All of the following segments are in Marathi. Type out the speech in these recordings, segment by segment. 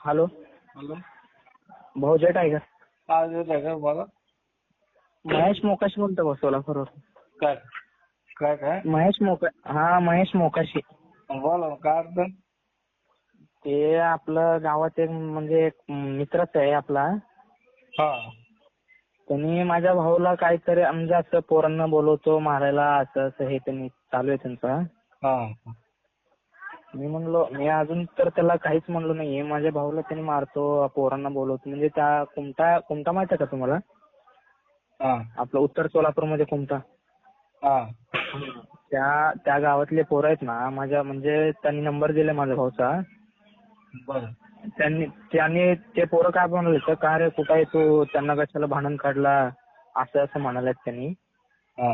हॅलो. हॅलो. भाऊ जय टायगर. हा जय टायगर बोला. महेश मोकाशी बोलतो भाऊ सोलापूरवरून. काय काय काय महेश मोकाशी. बोला ना, काय अडचण? ते आपलं गावात एक म्हणजे एक मित्रच आहे आपला. हा त्यांनी माझ्या भाऊला काहीतरी म्हणजे असं पोरांना बोलवतो मारायला असं असं हे त्यांनी चालू आहे त्यांचं. हा मी अजून तर त्याला काहीच म्हणलो नाहीये. माझ्या भाऊला त्यांनी मारतो पोरांना बोलवतो म्हणजे त्या कुमटा माहित आहे का तुम्हाला? हा आपलं उत्तर सोलापूरमध्ये कुमटा. हा त्या गावातले पोरं आहेत ना माझ्या म्हणजे त्यांनी नंबर दिला माझ्या भाऊचा. बरं. त्यांनी ते पोरं काय म्हणाले तर का रे कुठं आहे तू त्यांना कशाला भांडण काढला असं म्हणालेत त्यांनी. हा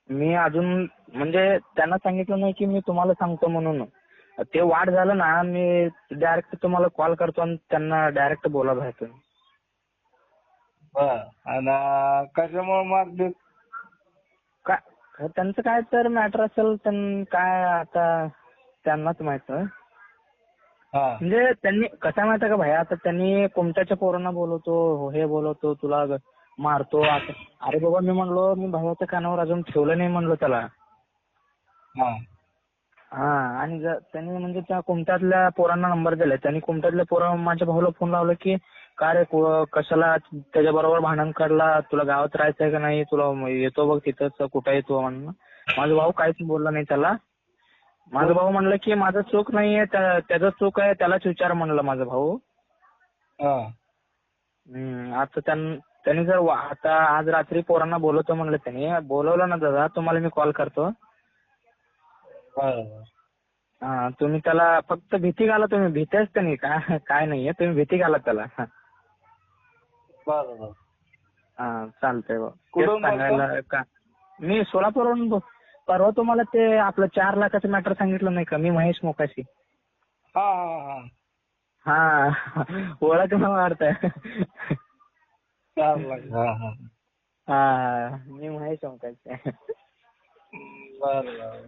मी अजून म्हणजे त्यांना सांगितलं नाही की मी तुम्हाला सांगतो म्हणून. ते वाढ झालं ना मी डायरेक्ट तुम्हाला कॉल करतो आणि त्यांना डायरेक्ट बोला बाहेर तुम्ही. बर. आणि कशामुळे मारते? काय त्यांचं काय तर मॅटर असेल काय आता त्यांनाच माहित. हा म्हणजे त्यांनी कसं माहिती का भैया आता त्यांनी कुमट्याच्या पोरांना बोलवतो हे बोलवतो तुला मारतो असं. अरे बाबा मी म्हणलो मी भावाच्या कानावर अजून ठेवलं नाही म्हणलो त्याला. हा हा आणि त्यांनी म्हणजे त्या कुमट्यातल्या पोरांना नंबर दिला. त्यांनी कुमट्यातल्या पोरं माझ्या भाऊला फोन लावला की का रे कशाला त्याच्याबरोबर भांडण काढला तुला गावात राहायचंय का नाही तुला येतो बघ तिथंच कुठं येतो म्हणून. माझा भाऊ काहीच बोलला नाही त्याला. माझा भाऊ म्हणलं की माझं चूक नाहीये त्याचं चूक आहे त्यालाच विचार म्हणलं माझा भाऊ. हा आता त्यांनी जर आता आज रात्री पोरांना बोलवतो म्हणलं त्यांनी बोलवलं ना दादा तुम्हाला मी कॉल करतो. बरं. हा तुम्ही त्याला फक्त भीती घाला तुम्ही भीतेच त्यांनी काय नाहीये तुम्ही भीती घाला त्याला. बरं. हा चालतंय बघ. कुठून सांगायला का मी सोलापूरवरून परवा तुम्हाला ते आपलं 4 लाखाचं मॅटर सांगितलं नाही का मी महेश मोकाशी. हा हा हा ओळखलं वाटतंय. 4 लाख. हा हा हा मी महेश मोकाशी. बरं.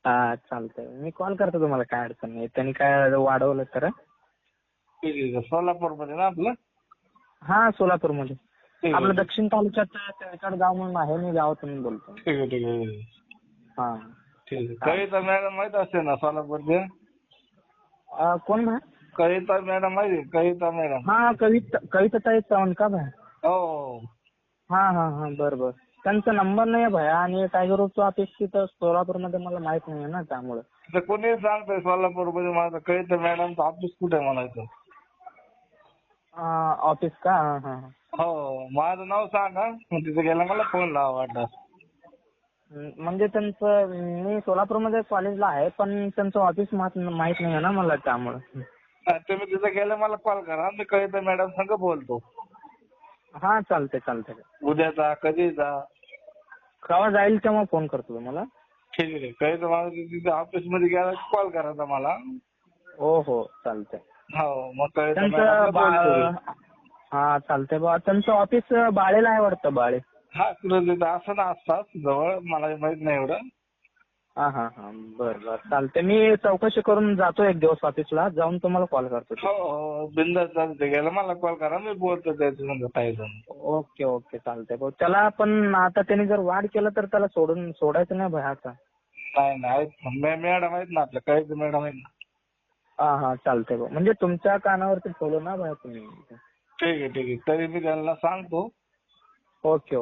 हा चालतंय मी कॉल करतो तुम्हाला काय अडचण नाही. त्यांनी काय वाढवलं तर. ठीक आहे. सोलापूर मध्ये ना आपलं? हा सोलापूरमध्ये. ठीक आपलं आहे. दक्षिण तालुक्यात तेळकड गाव म्हणून आहे मी गावातून बोलतो. ठीक आहे. ठीक आहे. हा ठीक आहे. कविता मॅडम माहित असते ना सोलापूरचे? कोण भाई? कविता मॅडम माहिती? कविता मॅडम. हा कविताताई चव्हाण का भाई? हो. हा बरं. त्यांचा नंबर नाही आहे भैया आणि टायगर ग्रुपचं ऑफिस तिथं सोलापूरमध्ये मला माहित नाही ना त्यामुळे. तर कोणी सांगतंय सोलापूरमध्ये माझं कविता मॅडमचं ऑफिस कुठे आहे म्हणायचं? ऑफिस का? हा. हो. माझं नाव सांगा मग तिथे गेला मला फोन लावा वाटलं. म्हणजे त्यांचं मी सोलापूरमध्ये कॉलेजला आहे पण त्यांचं ऑफिस माहित नाही आहे ना मला त्यामुळे. तुम्ही तिथे गेले मला कॉल करा मी कविता मॅडम संग बोलतो. हा चालतंय. उद्या जा कधी जा. केव्हा जाईल तेव्हा फोन करतो तुम्हाला. ठीक आहे. कविता मला तिथे ऑफिसमध्ये गेला कॉल करायचा मला. हो चालतंय. हो मग कविता त्यांचं मॅडमला बोलतो. हा चालतंय बा. त्यांचं ऑफिस बाळेला आहे वाटतं बाळे. हा तुला तिथं असं ना असतात जवळ मला माहित नाही एवढं. हा बरं चालतंय. मी चौकशी करून जातो एक दिवस ऑफिसला जाऊन तुम्हाला कॉल करतो. हो बिनधास्त चालतंय. गेला मला कॉल करा मी बोलतो त्याच्यासंग काही जण. ओके चालतंय भाऊ. त्याला पण आता त्यांनी जर वाढ केलं तर त्याला सोडायचं नाही भाई आता. नाही मॅडम आहेत ना आपल्या कविता मॅडम आहेत ना. हा चालतंय भाऊ. म्हणजे तुमच्या कानावरती ठेवलं ना भाई तुम्ही. ठीक आहे. तरी मी त्यांना सांगतो. ओके.